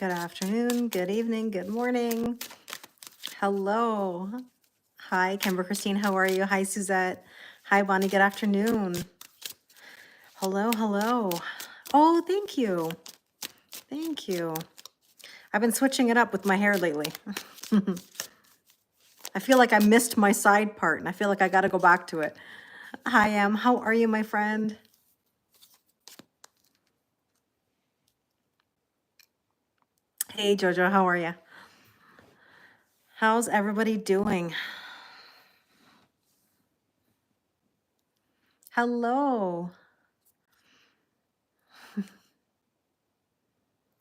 Good afternoon, good evening, good morning. Hello. Hi, Kimber Christine, how are you? Hi, Suzette. Hi, Bonnie, good afternoon. Hello, hello. Oh, thank you. Thank you. I've been switching it up with my hair lately. I feel like I missed my side part and I feel like I got to go back to it. Hi, Em. How are you, my friend? Hey, Jojo, how are you? How's everybody doing? Hello.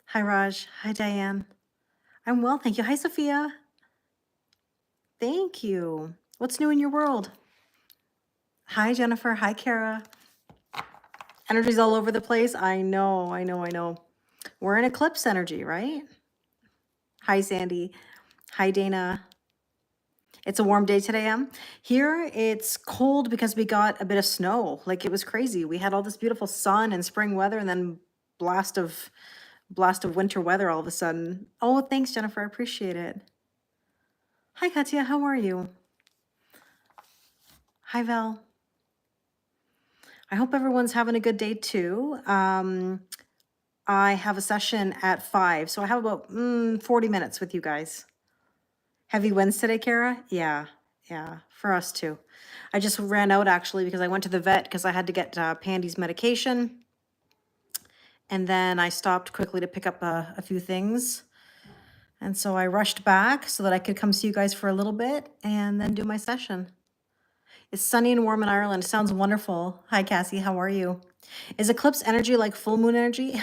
Hi, Raj. Hi, Diane. I'm well, thank you. Hi, Sophia. Thank you. What's new in your world? Hi, Jennifer. Hi, Kara. Energy's all over the place. I know, I know, I know. We're in eclipse energy, right? Hi, Sandy. Hi, Dana. It's a warm day today, Em. Here it's cold because we got a bit of snow. Like it was crazy. We had all this beautiful sun and spring weather and then blast of winter weather all of a sudden. Oh, thanks, Jennifer. I appreciate it. Hi, Katya. How are you? Hi, Val. I hope everyone's having a good day too. I have a session at 5, so I have about 40 minutes with you guys. Heavy winds today, Kara? Yeah, for us too. I just ran out actually because I went to the vet because I had to get Pandy's medication. And then I stopped quickly to pick up a few things. And so I rushed back so that I could come see you guys for a little bit and then do my session. It's sunny and warm in Ireland. Sounds wonderful. Hi, Cassie. How are you? Is eclipse energy like full moon energy?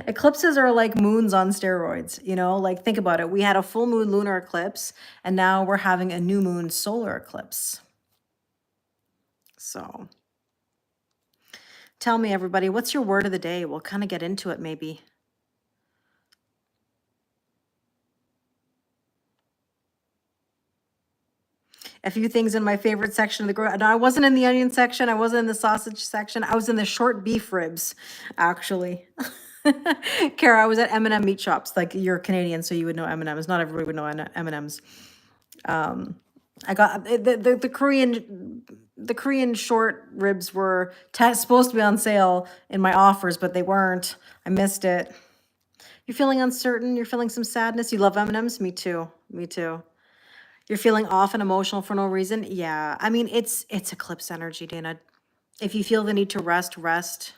Eclipses are like moons on steroids, you know? Like think about it. We had a full moon lunar eclipse and now we're having a new moon solar eclipse. So tell me, everybody, what's your word of the day? We'll kind of get into it maybe. A few things in my favorite section of the group. No, I wasn't in the onion section. I wasn't in the sausage section. I was in the short beef ribs, actually. Kara, I was at M&M meat shops. Like you're Canadian, so you would know M&Ms. Not everybody would know M&Ms. I got the Korean short ribs were supposed to be on sale in my offers, but they weren't. I missed it. You're feeling uncertain. You're feeling some sadness. You love M&Ms. Me too. Me too. You're feeling off and emotional for no reason. Yeah, I mean it's eclipse energy, Dana. If you feel the need to rest.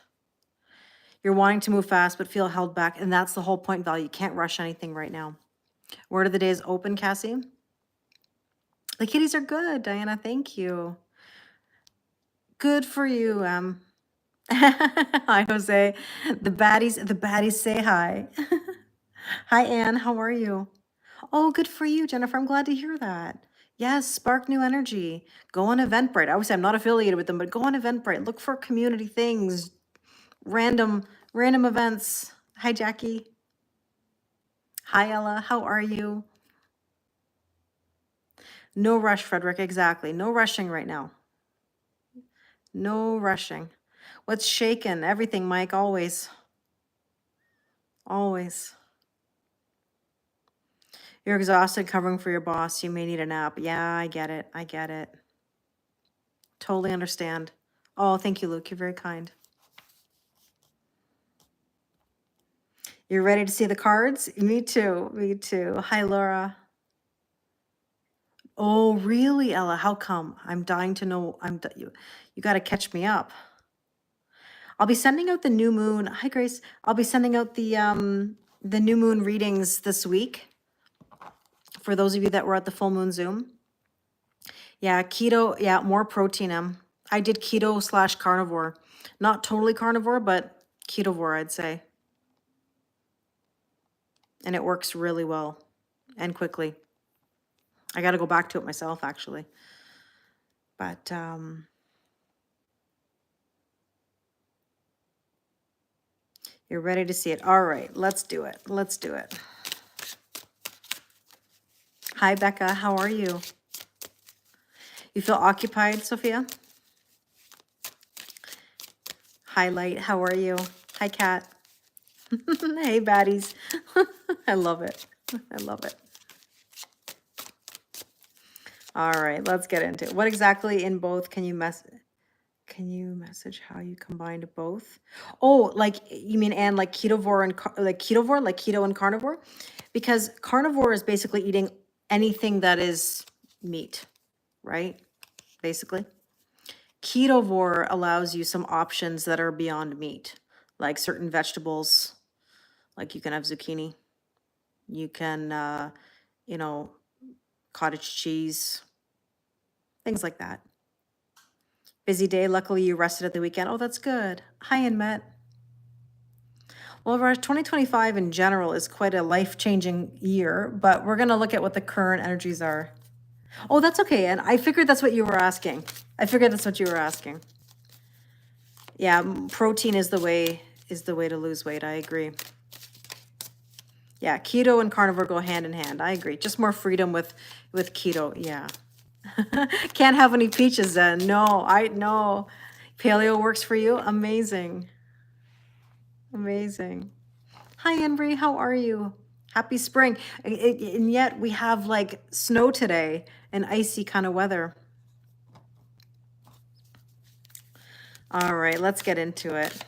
You're wanting to move fast, but feel held back. And that's the whole point, Val. You can't rush anything right now. Word of the day is open, Cassie. The kitties are good, Diana. Thank you. Good for you, Hi, Jose. The baddies say hi. Hi, Anne. How are you? Oh, good for you, Jennifer. I'm glad to hear that. Yes, spark new energy. Go on Eventbrite. Obviously, I'm not affiliated with them, but go on Eventbrite. Look for community things, random events. Hi, Jackie. Hi, Ella. How are you? No rush, Frederick. Exactly. No rushing right now. No rushing. What's shaken? Everything, Mike. Always. Always. You're exhausted covering for your boss. You may need a nap. Yeah, I get it. I get it. Totally understand. Oh, thank you, Luke. You're very kind. You're ready to see the cards? Me too. Me too. Hi, Laura. Oh, really, Ella? How come? I'm dying to know. You got to catch me up. I'll be sending out the new moon. Hi, Grace. I'll be sending out the new moon readings this week for those of you that were at the full moon Zoom. Yeah, keto. Yeah, more protein. I did keto / carnivore. Not totally carnivore, but ketovore, I'd say. And it works really well and quickly. I got to go back to it myself, actually. But you're ready to see it. All right, let's do it. Let's do it. Hi, Becca. How are you? You feel occupied, Sophia? Hi, Light. How are you? Hi, Kat. Hey, baddies. I love it. I love it. All right, let's get into it. What exactly in both can you message how you combined both? Oh, like you mean and like ketovore and like keto and carnivore? Because carnivore is basically eating anything that is meat, right? Basically. Ketovore allows you some options that are beyond meat, like certain vegetables, like you can have zucchini, you can you know, cottage cheese, things like that. Busy day. Luckily, you rested at the weekend. Oh, that's good. Hi, Anmet. Well, Raj, 2025 in general is quite a life-changing year, but we're going to look at what the current energies are. Oh, that's okay. And I figured that's what you were asking. Yeah, protein is the way to lose weight. I agree. Yeah, keto and carnivore go hand in hand. I agree. Just more freedom with keto. Yeah. Can't have any peaches then. No. Paleo works for you. Amazing. Amazing. Hi, Embry. How are you? Happy spring. And yet we have like snow today and icy kind of weather. All right, let's get into it.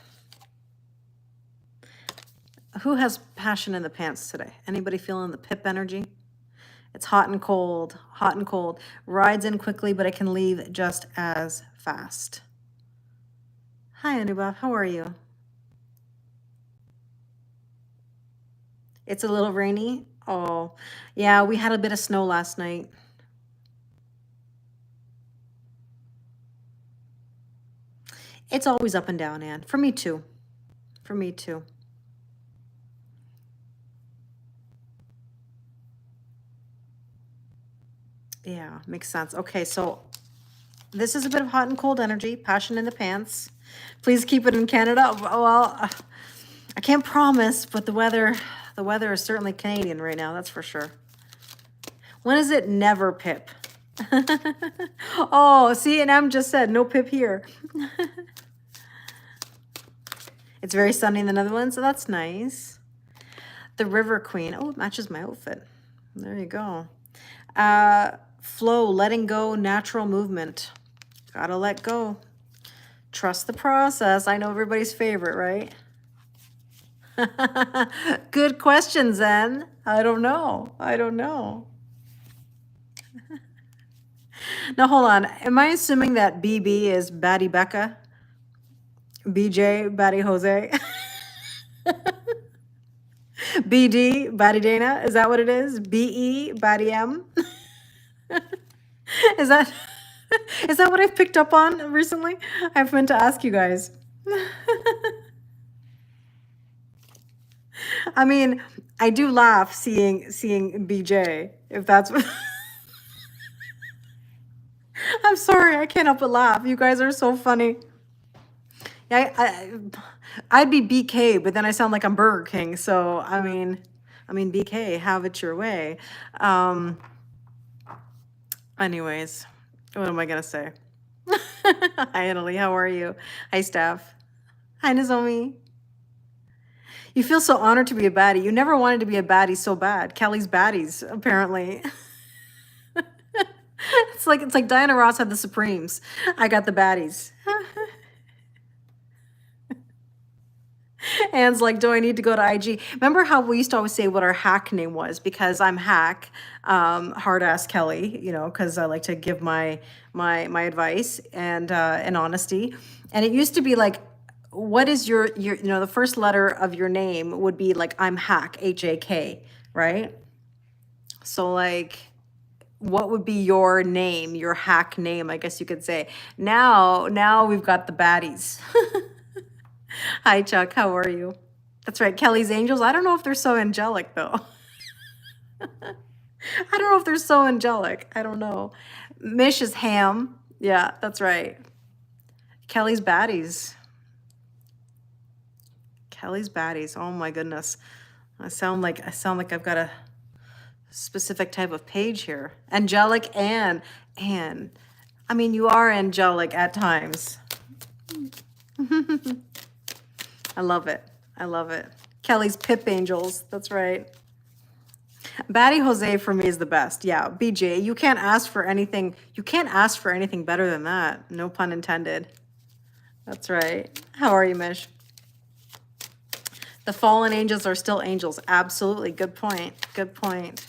Who has passion in the pants today? Anybody feeling the pip energy? It's hot and cold, hot and cold. Rides in quickly, but it can leave just as fast. Hi, Anubhav. How are you? It's a little rainy. Oh, yeah, we had a bit of snow last night. It's always up and down, Anne. For me too. For me too. Yeah, makes sense. Okay, so this is a bit of hot and cold energy, passion in the pants. Please keep it in Canada. Well, I can't promise, but the weather is certainly Canadian right now, that's for sure. When is it never pip? Oh, see, and I'm just said no pip here. It's very sunny in the Netherlands, so that's nice. The River Queen. Oh, it matches my outfit. There you go. Flow, letting go, natural movement. Gotta let go. Trust the process. I know everybody's favorite, right? Good question, Zen. I don't know. Now, hold on. Am I assuming that BB is Batty Becca? BJ, Batty Jose? BD, Batty Dana? Is that what it is? BE, Batty M? Is that what I've picked up on recently? I've meant to ask you guys. I mean, I do laugh seeing BJ, if that's what... I'm sorry, I can't help but laugh. You guys are so funny. Yeah, I'd be BK, but then I sound like I'm Burger King. So I mean BK, have it your way. Anyways, what am I gonna say? Hi, Annalie, how are you? Hi, Steph. Hi, Nozomi. You feel so honored to be a baddie. You never wanted to be a baddie so bad. Kelly's baddies, apparently. It's like Diana Ross had the Supremes. I got the baddies. Anne's like, do I need to go to IG? Remember how we used to always say what our hack name was? Because I'm hack, hard ass Kelly, you know, because I like to give my advice and honesty. And it used to be like, what is your you know, the first letter of your name would be like, I'm hack, HAK, right? So like, what would be your name, your hack name, I guess you could say. Now we've got the baddies. Hi, Chuck. How are you? That's right. Kelly's Angels. I don't know if they're so angelic, though. I don't know if they're so angelic. I don't know. Mish is ham. Yeah, that's right. Kelly's baddies. Kelly's baddies. Oh my goodness. I sound like I've got a specific type of page here. Angelic Anne. I mean, you are angelic at times. I love it. Kelly's Pip Angels. That's right. Batty Jose for me is the best. Yeah, BJ, you can't ask for anything. You can't ask for anything better than that. No pun intended. That's right. How are you, Mish? The fallen angels are still angels. Absolutely. Good point. Good point.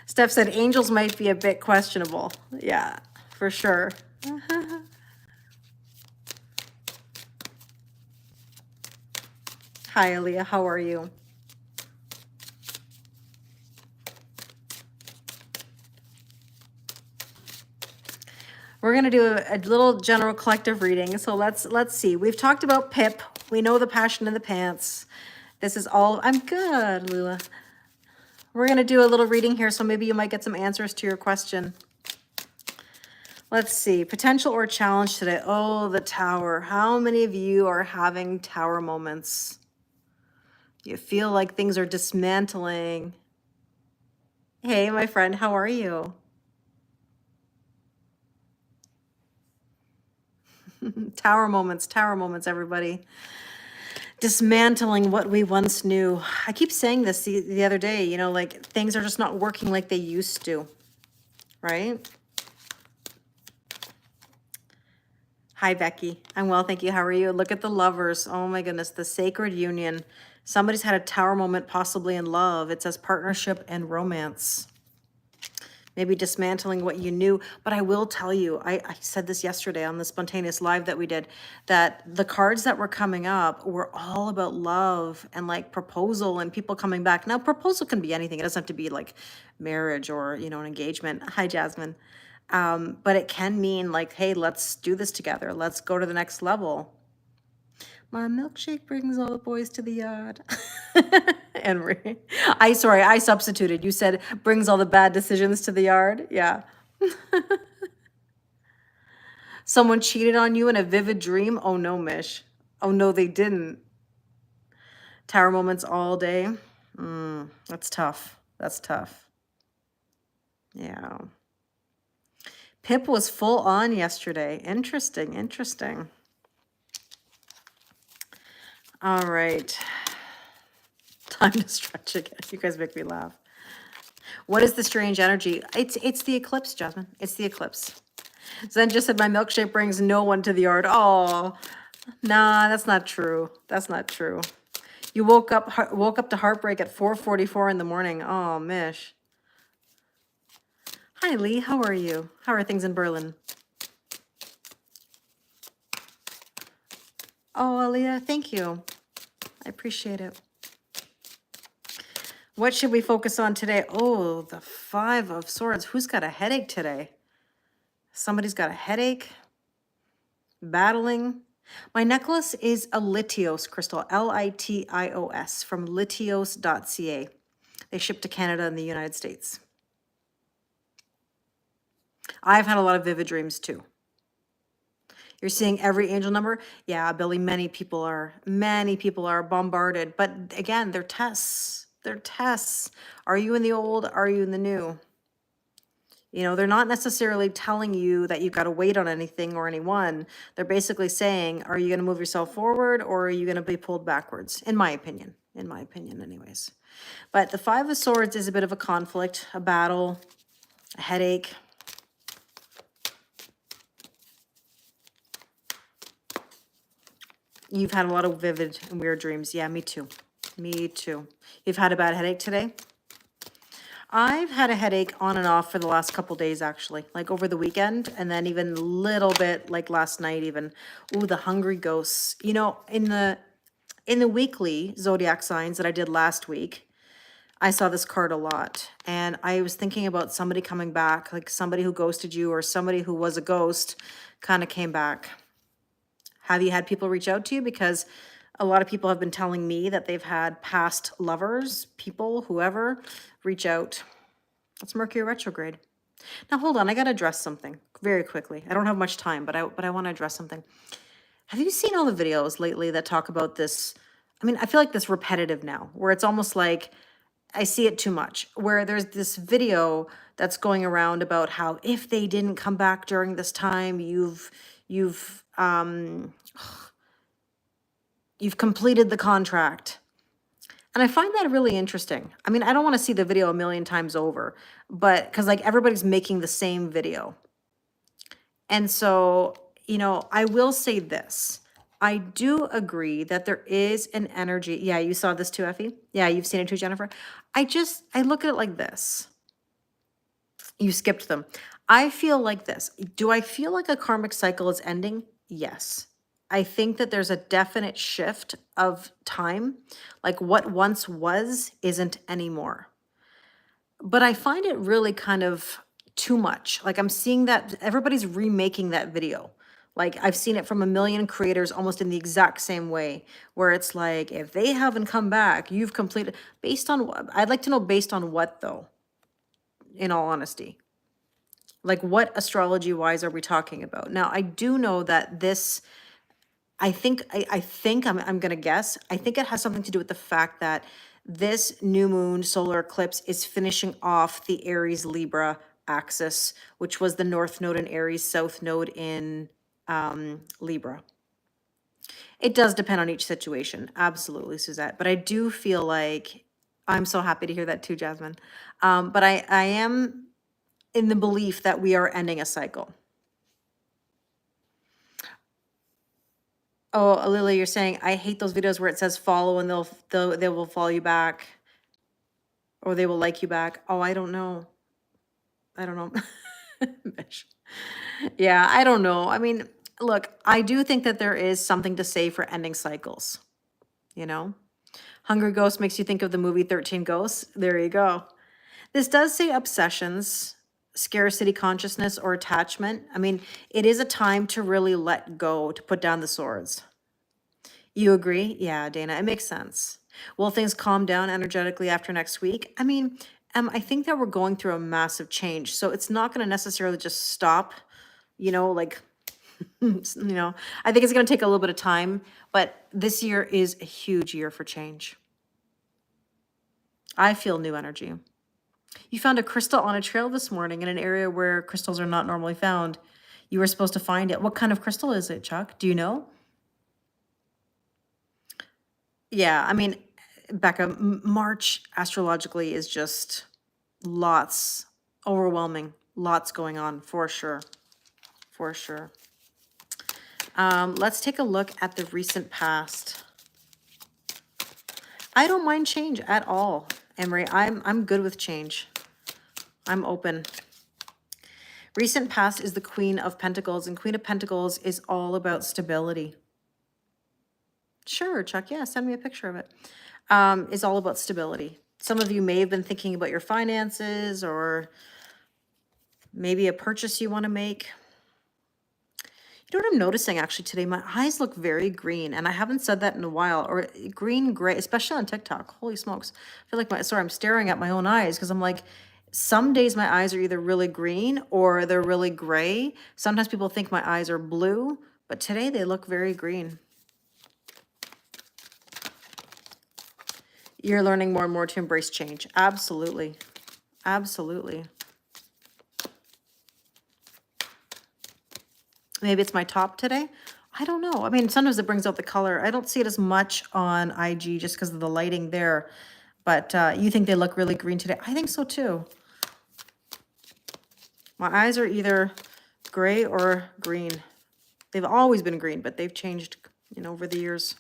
Steph said angels might be a bit questionable. Yeah, for sure. Hi, Aaliyah. How are you? We're gonna do a little general collective reading. So let's see. We've talked about Pip. We know the passion in the pants. This is all. I'm good, Lula. We're gonna do a little reading here, so maybe you might get some answers to your question. Let's see. Potential or challenge today. Oh, the tower. How many of you are having tower moments? You feel like things are dismantling. Hey, my friend, how are you? Tower moments, everybody. Dismantling what we once knew. I keep saying this the other day, you know, like things are just not working like they used to, right? Hi, Becky. I'm well, thank you. How are you? Look at the lovers. Oh my goodness, the sacred union. Somebody's had a tower moment, possibly in love. It says partnership and romance. Maybe dismantling what you knew. But I will tell you, I said this yesterday on the spontaneous live that we did, that the cards that were coming up were all about love and like proposal and people coming back. Now, proposal can be anything. It doesn't have to be like marriage or, you know, an engagement. Hi, Jasmine. But it can mean like, hey, let's do this together. Let's go to the next level. My milkshake brings all the boys to the yard. Henry. I substituted. You said brings all the bad decisions to the yard. Yeah. Someone cheated on you in a vivid dream? Oh no, Mish. Oh no, they didn't. Tower moments all day. That's tough. That's tough. Yeah. Pip was full on yesterday. Interesting, interesting. All right. Time to stretch again. You guys make me laugh. What is the strange energy? It's the eclipse, Jasmine. It's the eclipse. Zen just said my milkshake brings no one to the yard. Oh, nah, that's not true. That's not true. You woke up to heartbreak at 4:44 in the morning. Oh, Mish. Hi, Lee. How are you? How are things in Berlin? Oh, Aaliyah, thank you. I appreciate it. What should we focus on today? Oh, the 5 of Swords. Who's got a headache today? Somebody's got a headache. Battling. My necklace is a Litios crystal, Litios, from litios.ca. They ship to Canada and the United States. I've had a lot of vivid dreams too. You're seeing every angel number? Yeah, Billy, many people are bombarded. But again, they're tests. They're tests. Are you in the old? Are you in the new? You know, they're not necessarily telling you that you've got to wait on anything or anyone. They're basically saying, are you going to move yourself forward or are you going to be pulled backwards? In my opinion anyways. But the 5 of Swords is a bit of a conflict, a battle, a headache. You've had a lot of vivid and weird dreams. Yeah, me too. Me too. You've had a bad headache today? I've had a headache on and off for the last couple days, actually, like over the weekend, and then even a little bit like last night even. Ooh, the hungry ghosts. You know, in the weekly zodiac signs that I did last week, I saw this card a lot, and I was thinking about somebody coming back, like somebody who ghosted you or somebody who was a ghost kind of came back. Have you had people reach out to you? Because a lot of people have been telling me that they've had past lovers, people, whoever, reach out. That's Mercury retrograde. Now, hold on. I got to address something very quickly. I don't have much time, but I want to address something. Have you seen all the videos lately that talk about this? I mean, I feel like this repetitive now, where it's almost like I see it too much, where there's this video that's going around about how if they didn't come back during this time, you've You've completed the contract. And I find that really interesting. I mean, I don't want to see the video a million times over, but because like everybody's making the same video. And so, I will say this. I do agree that there is an energy. Yeah, you saw this too, Effie? Yeah, you've seen it too, Jennifer. I look at it like this. You skipped them. I feel like this. Do I feel like a karmic cycle is ending? Yes. I think that there's a definite shift of time. Like what once was isn't anymore. But I find it really kind of too much. Like I'm seeing that everybody's remaking that video. Like I've seen it from a million creators almost in the exact same way, where it's like, if they haven't come back, you've completed. Based on what? I'd like to know based on what though, in all honesty. Like what astrology wise are we talking about? Now, I do know that this, I think I'm gonna guess, I think it has something to do with the fact that this new moon solar eclipse is finishing off the Aries Libra axis, which was the north node in Aries, south node in Libra. It does depend on each situation, absolutely, Suzette. But I do feel like, I'm so happy to hear that too, Jasmine. But I am in the belief that we are ending a cycle. Oh, Lily, you're saying, I hate those videos where it says follow and they will follow you back or they will like you back. Oh, I don't know. I don't know. Yeah, I don't know. I mean, look, I do think that there is something to say for ending cycles, you know? Hungry Ghost makes you think of the movie 13 Ghosts. There you go. This does say obsessions, scarcity consciousness, or attachment. I mean, it is a time to really let go, to put down the swords. You agree? Yeah, Dana, it makes sense. Will things calm down energetically after next week? I mean, I think that we're going through a massive change, so it's not going to necessarily just stop, like, I think it's going to take a little bit of time, but this year is a huge year for change. I feel new energy. You found a crystal on a trail this morning in an area where crystals are not normally found. You were supposed to find it. What kind of crystal is it, Chuck? Do you know? Yeah, I mean, Becca, March astrologically is just lots, overwhelming, lots going on for sure, for sure. Let's take a look at the recent past. I don't mind change at all, Emery. I'm good with change. I'm open. Recent past is the Queen of Pentacles, and Queen of Pentacles is all about stability. Sure, Chuck. Yeah, send me a picture of it. It's all about stability. Some of you may have been thinking about your finances or maybe a purchase you want to make. You know what I'm noticing actually today? My eyes look very green, and I haven't said that in a while. Or green, gray, especially on TikTok. Holy smokes. I feel like sorry, I'm staring at my own eyes because I'm like, some days my eyes are either really green or they're really gray. Sometimes people think my eyes are blue, but today they look very green. You're learning more and more to embrace change. Absolutely. Absolutely. Maybe it's my top today. I don't know. I mean, sometimes it brings out the color. I don't see it as much on IG just because of the lighting there. But you think they look really green today? I think so too. My eyes are either gray or green. They've always been green, but they've changed, over the years.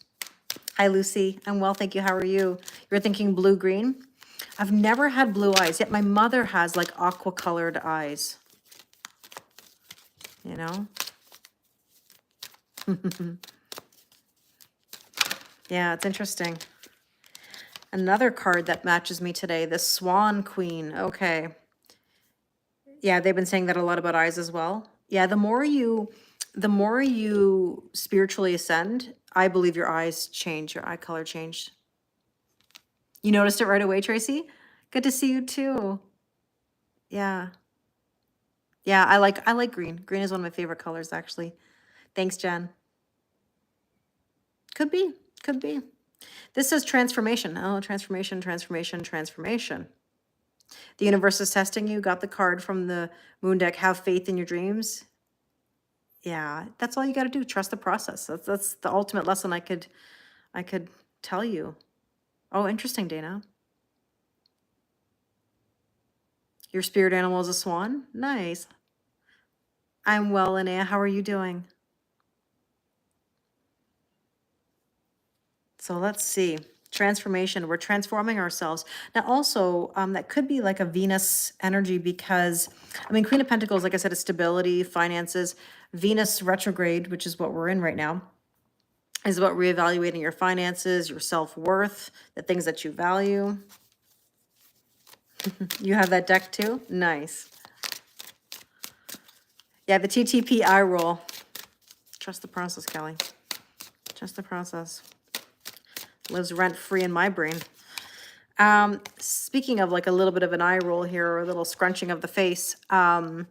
Hi, Lucy. I'm well, thank you. How are you? You're thinking blue-green? I've never had blue eyes, yet my mother has like aqua-colored eyes. Yeah, it's interesting. Another card that matches me today, the Swan Queen. Okay. Yeah, they've been saying that a lot about eyes as well. Yeah, the more you spiritually ascend, I believe your eyes change, your eye color changed. You noticed it right away, Tracy? Good to see you too. Yeah. Yeah, I like green. Green is one of my favorite colors, actually. Thanks, Jen. Could be. Could be. This says transformation. Oh, transformation, transformation, transformation. The universe is testing you. Got the card from the moon deck. Have faith in your dreams. Yeah, that's all you got to do. Trust the process. That's the ultimate lesson I could I could tell you. Oh, interesting, Dana. Your spirit animal is a swan? Nice. I'm well, Linnea. How are you doing? So let's see. Transformation. We're transforming ourselves. Now, also, that could be like a Venus energy because, I mean, Queen of Pentacles, like I said, is stability, finances. Venus retrograde, which is what we're in right now, is about reevaluating your finances, your self-worth, the things that you value. You have that deck too? Nice. Yeah, the TTPI rule. Trust the process, Kelly. Trust the process. Lives rent-free in my brain. Speaking of like a little bit of an eye roll here, or a little scrunching of the face, the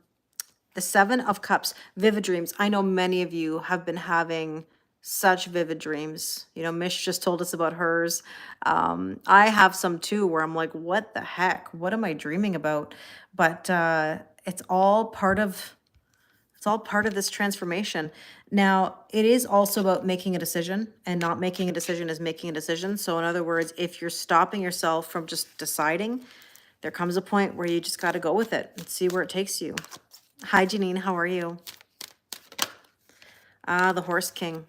Seven of Cups, vivid dreams. I know many of you have been having such vivid dreams. You know, Mish just told us about hers. I have some too where I'm like, what the heck? What am I dreaming about? But it's all part of this transformation. Now, it is also about making a decision, and not making a decision is making a decision. So in other words, if you're stopping yourself from just deciding, there comes a point where you just got to go with it and see where it takes you. Hi, Janine. How are you? The Horse King.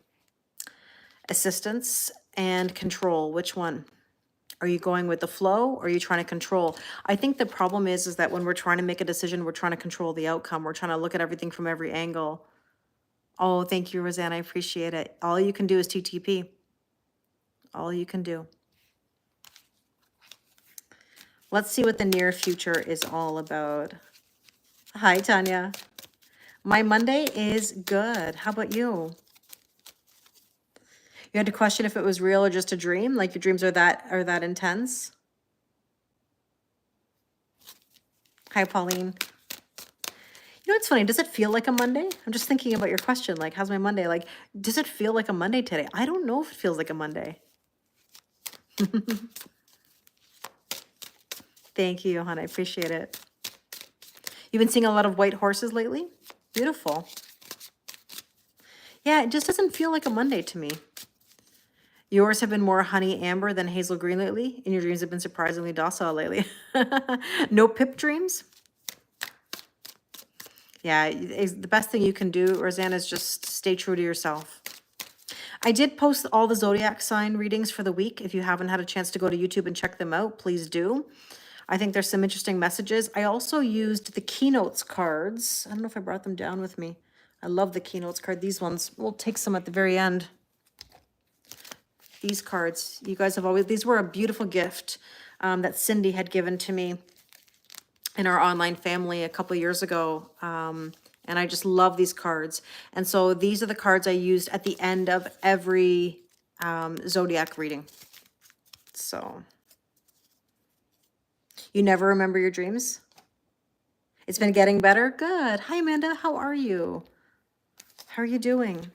Assistance and control. Which one? Are you going with the flow, or are you trying to control? I think the problem is that when we're trying to make a decision, we're trying to control the outcome. We're trying to look at everything from every angle. Oh, thank you, Roseanne. I appreciate it. All you can do is TTP. All you can do. Let's see what the near future is all about. Hi, Tanya. My Monday is good. How about you? You had to question if it was real or just a dream? Like your dreams are that intense? Hi, Pauline. You know what's funny? Does it feel like a Monday? I'm just thinking about your question. Like, how's my Monday? Like, does it feel like a Monday today? I don't know if it feels like a Monday. Thank you, Johanna. I appreciate it. You've been seeing a lot of white horses lately? Beautiful. Yeah, it just doesn't feel like a Monday to me. Yours have been more honey amber than hazel green lately, and your dreams have been surprisingly docile lately. No pip dreams? Yeah, the best thing you can do, Rosanna, is just stay true to yourself. I did post all the zodiac sign readings for the week. If you haven't had a chance to go to YouTube and check them out, please do. I think there's some interesting messages. I also used the keynotes cards. I don't know if I brought them down with me. I love the keynotes card. These ones, we'll take some at the very end. These cards, you guys have always, these were a beautiful gift that Cindy had given to me in our online family a couple years ago. And I just love these cards. And so these are the cards I used at the end of every zodiac reading. So you never remember your dreams? It's been getting better? Good. Hi, Amanda. How are you? How are you doing?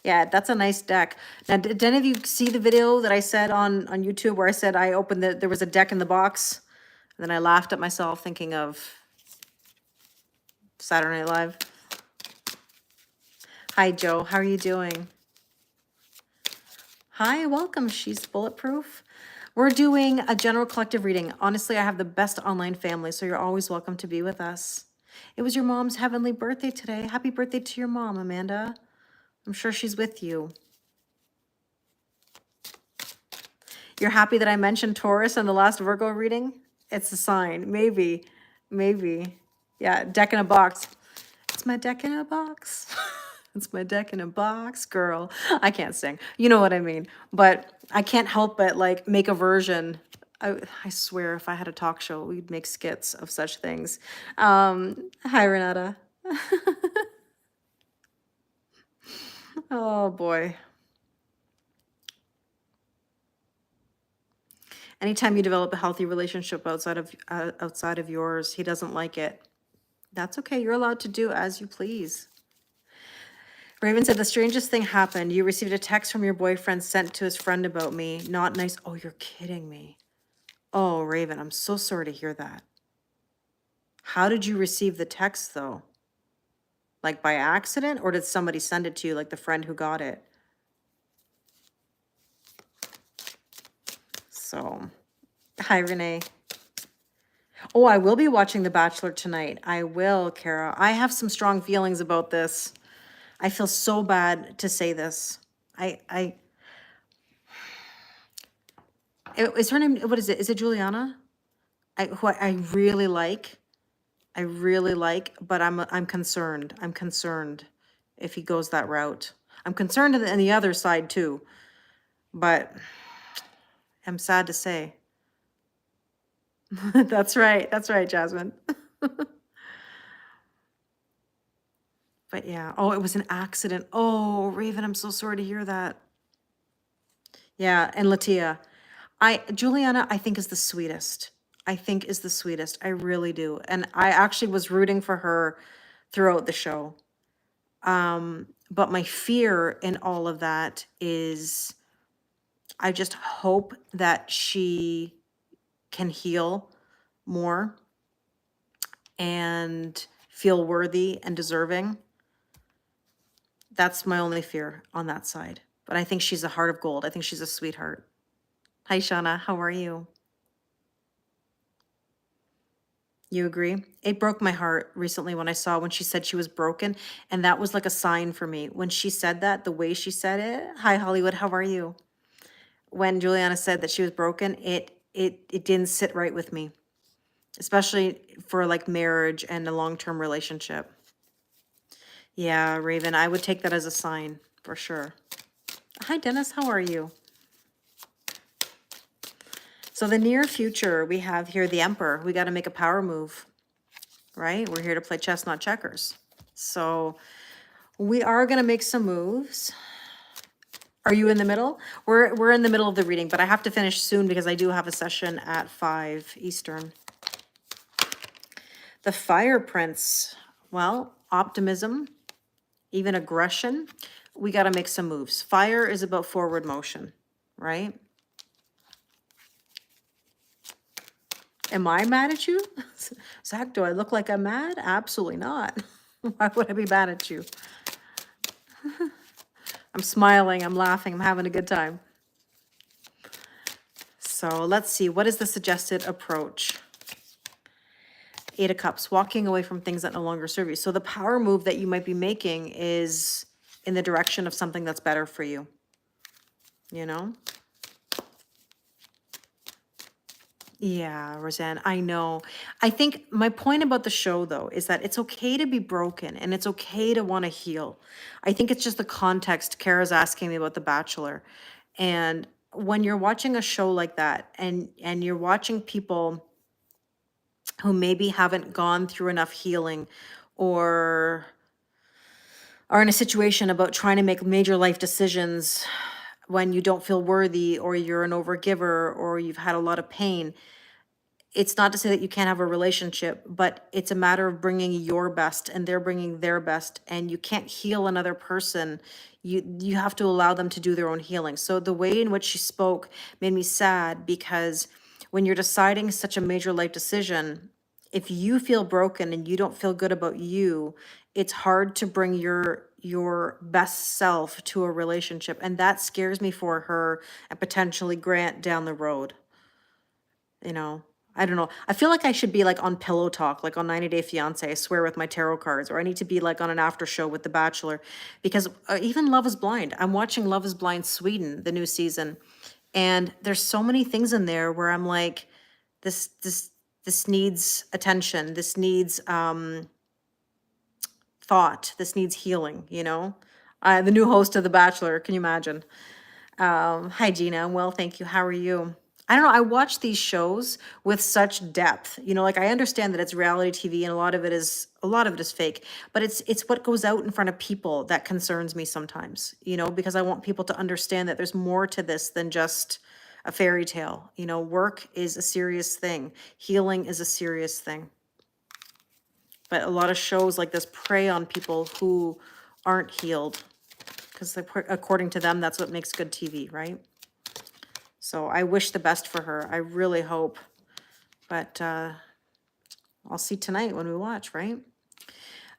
Yeah, that's a nice deck. Now, did any of you see the video that I said on YouTube where I said I opened there was a deck in the box? And then I laughed at myself thinking of Saturday Night Live. Hi, Joe. How are you doing? Hi, welcome. She's bulletproof. We're doing a general collective reading. Honestly, I have the best online family, so you're always welcome to be with us. It was your mom's heavenly birthday today. Happy birthday to your mom, Amanda. I'm sure she's with you. You're happy that I mentioned Taurus in the last Virgo reading? It's a sign. Maybe. Maybe. Yeah, deck in a box. It's my deck in a box. It's my deck in a box, girl. I can't sing. You know what I mean. But I can't help but like make a version. I swear if I had a talk show, we'd make skits of such things. Hi, Renata. Oh, boy. Anytime you develop a healthy relationship outside of yours, he doesn't like it. That's okay. You're allowed to do as you please. Raven said, the strangest thing happened. You received a text from your boyfriend sent to his friend about me. Not nice. Oh, you're kidding me. Oh, Raven, I'm so sorry to hear that. How did you receive the text, though? Like by accident, or did somebody send it to you, like the friend who got it? So, hi, Renee. Oh, I will be watching The Bachelor tonight. I will, Kara. I have some strong feelings about this. I feel so bad to say this. Is her name, what is it? Is it Juliana? Who I really like. I really like, but I'm concerned. I'm concerned if he goes that route. I'm concerned on the other side too, but I'm sad to say. That's right. That's right, Jasmine. But yeah. Oh, it was an accident. Oh, Raven, I'm so sorry to hear that. Yeah, and Latia. Juliana, I think is the sweetest. I think is the sweetest. I really do. And I actually was rooting for her throughout the show. But my fear in all of that is I just hope that she can heal more and feel worthy and deserving. That's my only fear on that side. But I think she's a heart of gold. I think she's a sweetheart. Hi, Shauna. How are you? You agree? It broke my heart recently when she said she was broken. And that was like a sign for me. When she said that, the way she said it, hi, Hollywood, how are you? When Juliana said that she was broken, it didn't sit right with me, especially for like marriage and a long-term relationship. Yeah, Raven, I would take that as a sign for sure. Hi, Dennis, how are you? So the near future, we have here the Emperor. We got to make a power move, right? We're here to play chess, not checkers. So we are going to make some moves. Are you in the middle? We're in the middle of the reading, but I have to finish soon because I do have a session at 5 Eastern. The Fire Prince, well, optimism, even aggression. We got to make some moves. Fire is about forward motion, right? Am I mad at you? Zach, do I look like I'm mad? Absolutely not. Why would I be mad at you? I'm smiling, I'm laughing, I'm having a good time. So let's see, what is the suggested approach? 8 of Cups, walking away from things that no longer serve you. So the power move that you might be making is in the direction of something that's better for you. You know? Yeah, Roseanne, I know. I think my point about the show, though, is that it's okay to be broken and it's okay to want to heal. I think it's just the context. Kara's asking me about The Bachelor. And when you're watching a show like that and you're watching people who maybe haven't gone through enough healing or are in a situation about trying to make major life decisions when you don't feel worthy or you're an overgiver or you've had a lot of pain, it's not to say that you can't have a relationship, but it's a matter of bringing your best and they're bringing their best, and you can't heal another person. You have to allow them to do their own healing. So the way in which she spoke made me sad, because when you're deciding such a major life decision, if you feel broken and you don't feel good about you, it's hard to bring your best self to a relationship. And that scares me for her and potentially Grant down the road. You know, I don't know. I feel like I should be like on Pillow Talk, like on 90 Day Fiance, I swear, with my tarot cards, or I need to be like on an after show with The Bachelor, because even Love is Blind. I'm watching Love is Blind Sweden, the new season, and there's so many things in there where I'm like, this needs attention. This needs thought. This needs healing. You know, the new host of The Bachelor. Can you imagine? Hi, Gina. I'm well, thank you. How are you? I don't know. I watch these shows with such depth. You know, like I understand that it's reality TV and a lot of it is fake, but it's what goes out in front of people that concerns me sometimes, you know, because I want people to understand that there's more to this than just a fairy tale. You know, work is a serious thing. Healing is a serious thing. But a lot of shows like this prey on people who aren't healed, because according to them, that's what makes good TV, right? So I wish the best for her. I really hope. But I'll see tonight when we watch, right?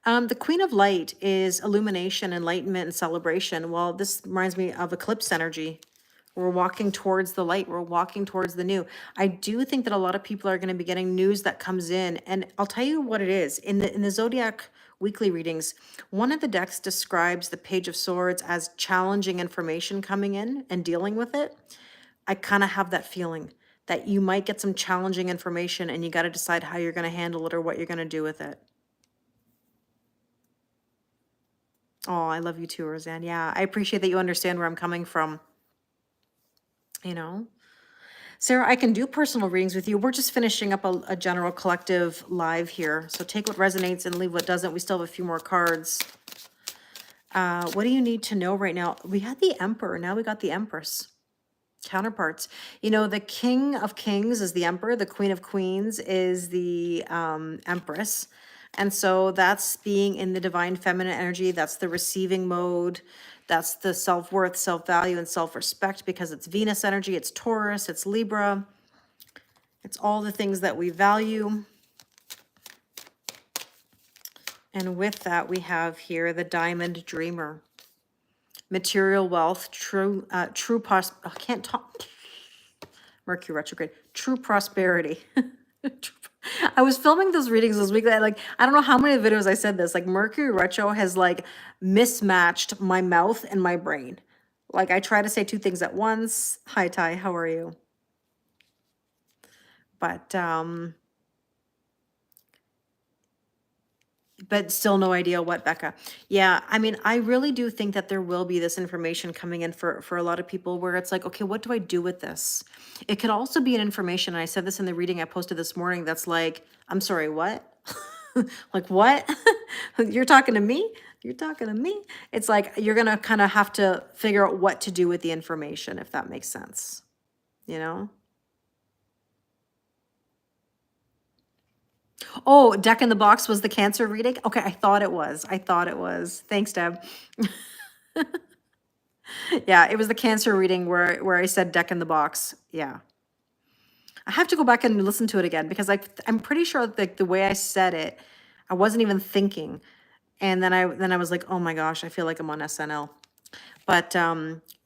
The Queen of Light is illumination, enlightenment, and celebration. Well, this reminds me of eclipse energy, We're walking towards the light. We're walking towards the new. I do think that a lot of people are going to be getting news that comes in, and I'll tell you what it is. In the zodiac weekly readings, one of the decks describes the Page of Swords as challenging information coming in and dealing with it. I kind of have that feeling that you might get some challenging information and you got to decide how you're going to handle it or what you're going to do with it. Oh, I love you too, Roseanne. Yeah, I appreciate that you understand where I'm coming from. You know, Sarah, I can do personal readings with you. We're just finishing up a general collective live here. So take what resonates and leave what doesn't. We still have a few more cards. What do you need to know right now? We had the Emperor. Now we got the Empress. Counterparts. You know, the King of Kings is the Emperor. The Queen of Queens is the Empress. And so that's being in the divine feminine energy. That's the receiving mode. That's the self-worth, self-value, and self-respect, because it's Venus energy, it's Taurus, it's Libra. It's all the things that we value. And with that, we have here the Diamond Dreamer. Material wealth, I can't talk. Mercury retrograde, true prosperity. I was filming those readings this week. Like, I don't know how many videos I said this. Like, Mercury retro has like mismatched my mouth and my brain. Like, I try to say two things at once. Hi, Ty, how are you? But still no idea what, Becca. Yeah, I mean, I really do think that there will be this information coming in for a lot of people where it's like, okay, what do I do with this? It could also be an information, and I said this in the reading I posted this morning, that's like, I'm sorry, what? Like, what? You're talking to me? You're talking to me? It's like, you're going to kind of have to figure out what to do with the information, if that makes sense, you know? Oh, Deck in the Box was the Cancer reading? Okay, I thought it was. I thought it was. Thanks, Deb. Yeah, it was the Cancer reading where I said Deck in the Box. Yeah. I have to go back and listen to it again because I'm pretty sure that the way I said it, I wasn't even thinking. And then I was like, oh my gosh, I feel like I'm on SNL. But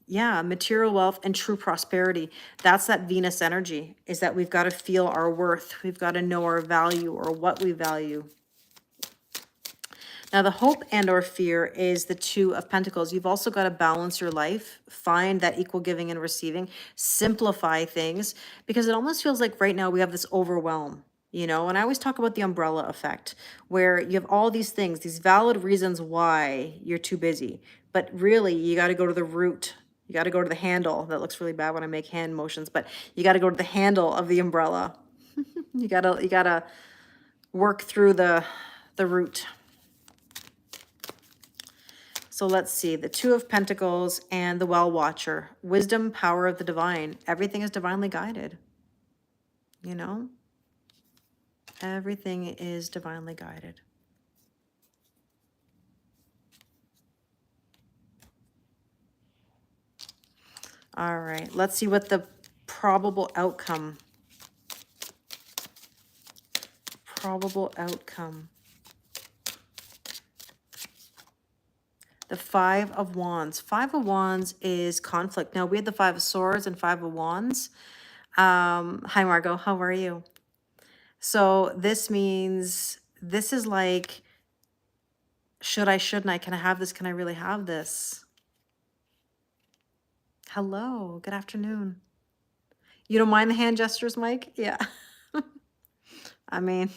yeah, material wealth and true prosperity. That's that Venus energy, is that we've got to feel our worth. We've got to know our value or what we value. Now, the hope and or fear is the Two of Pentacles. You've also got to balance your life, find that equal giving and receiving, simplify things, because it almost feels like right now we have this overwhelm, you know? And I always talk about the umbrella effect, where you have all these things, these valid reasons why you're too busy, but really you got to go to the root. You got to go to the handle. That looks really bad when I make hand motions, but you got to go to the handle of the umbrella. You gotta work through the root. So let's see, the Two of Pentacles and the Well Watcher. Wisdom, power of the divine. Everything is divinely guided. You know? Everything is divinely guided. All right, let's see what the probable outcome. Probable outcome. The Five of Wands. Five of Wands is conflict. Now, we had the Five of Swords and Five of Wands. Hi, Margot. How are you? So this means this is like, should I, shouldn't I? Can I have this? Can I really have this? Hello. Good afternoon. You don't mind the hand gestures, Mike? Yeah. I mean,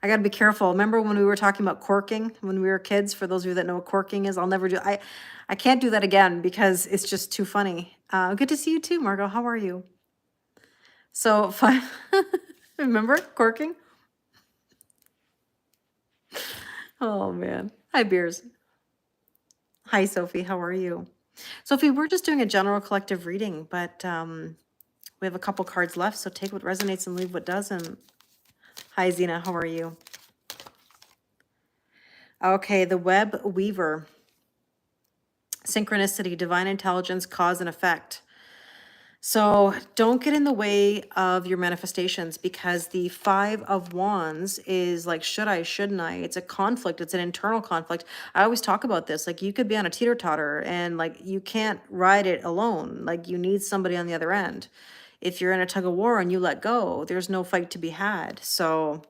I got to be careful. Remember when we were talking about corking when we were kids? For those of you that know what corking is, I'll never do. I can't do that again because it's just too funny. Good to see you too, Margot. How are you? So remember corking? Oh man. Hi, Beers. Hi, Sophie. How are you? Sophie, we're just doing a general collective reading, but we have a couple cards left, so take what resonates and leave what doesn't. Hi, Zena. How are you? Okay, the Web Weaver. Synchronicity, divine intelligence, cause and effect. So don't get in the way of your manifestations, because the 5 of Wands is like, should I, shouldn't I? It's a conflict. It's an internal conflict. I always talk about this. Like, you could be on a teeter-totter and like you can't ride it alone. Like, you need somebody on the other end. If you're in a tug of war and you let go, there's no fight to be had. So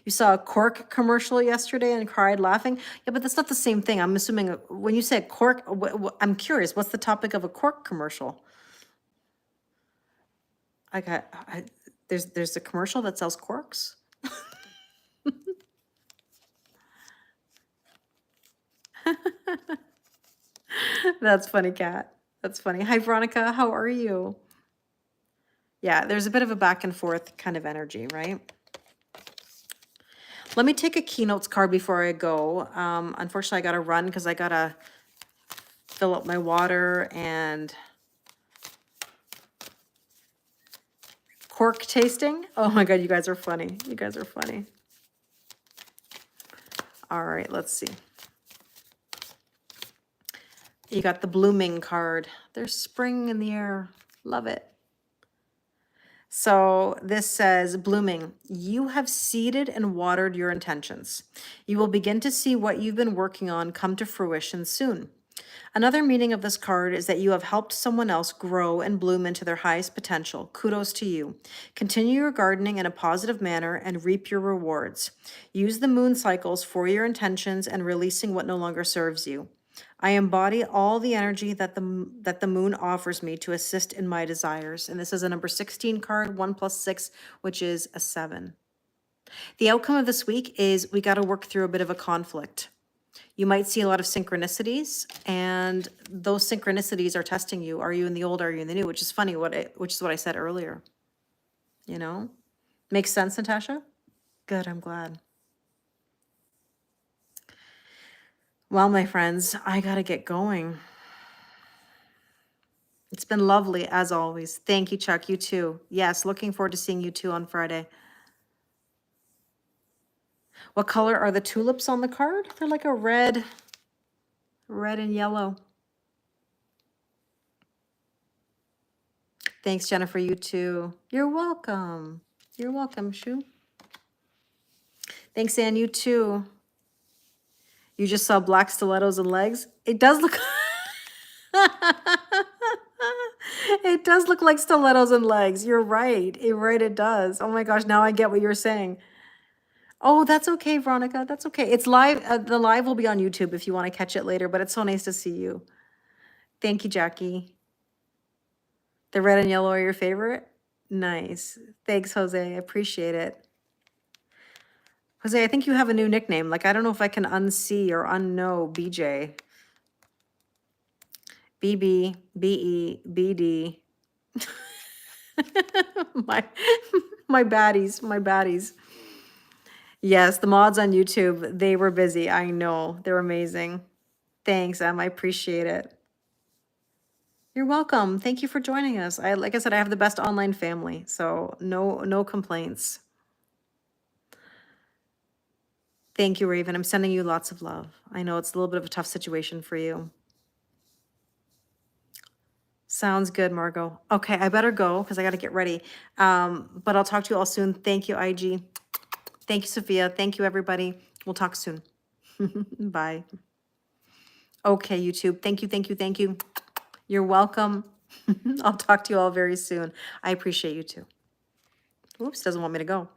you saw a cork commercial yesterday and cried laughing. Yeah, but that's not the same thing. I'm assuming when you say cork, I'm curious, what's the topic of a cork commercial? There's a commercial that sells corks. That's funny, Kat. That's funny. Hi, Veronica. How are you? Yeah, there's a bit of a back and forth kind of energy, right? Let me take a keynotes card before I go. Unfortunately, I got to run because I got to fill up my water and cork tasting. Oh my God, you guys are funny. You guys are funny. All right, let's see. You got the blooming card. There's spring in the air. Love it. So this says, blooming, you have seeded and watered your intentions. You will begin to see what you've been working on come to fruition soon. Another meaning of this card is that you have helped someone else grow and bloom into their highest potential. Kudos to you. Continue your gardening in a positive manner and reap your rewards. Use the moon cycles for your intentions and releasing what no longer serves you. I embody all the energy that the moon offers me to assist in my desires. And this is a number 16 card, 1 + 6, which is a 7. The outcome of this week is we got to work through a bit of a conflict. You might see a lot of synchronicities, and those synchronicities are testing you. Are you in the old? Are you in the new? Which is funny, which is what I said earlier. You know? Makes sense, Natasha? Good, I'm glad. Well, my friends, I got to get going. It's been lovely, as always. Thank you, Chuck. You too. Yes, looking forward to seeing you too on Friday. What color are the tulips on the card? They're like a red and yellow. Thanks, Jennifer. You too. You're welcome. You're welcome, Shu. Thanks, Ann. You too. You just saw black stilettos and legs. It does look... It does look like stilettos and legs. You're right. It does. Oh my gosh, now I get what you're saying. Oh, that's okay, Veronica. That's okay. It's live. The live will be on YouTube if you want to catch it later, but it's so nice to see you. Thank you, Jackie. The red and yellow are your favorite? Nice. Thanks, Jose. I appreciate it. Jose, I think you have a new nickname. Like, I don't know if I can unsee or unknow BJ. BB, BE, BD. my baddies. Yes, the mods on YouTube, they were busy. I know. They're amazing. Thanks, Em. I appreciate it. You're welcome. Thank you for joining us. Like I said, I have the best online family, so no complaints. Thank you, Raven. I'm sending you lots of love. I know it's a little bit of a tough situation for you. Sounds good, Margot. Okay, I better go because I got to get ready. But I'll talk to you all soon. Thank you, IG. Thank you, Sophia. Thank you, everybody. We'll talk soon. Bye. Okay, YouTube. Thank you. You're welcome. I'll talk to you all very soon. I appreciate you too. Oops, doesn't want me to go.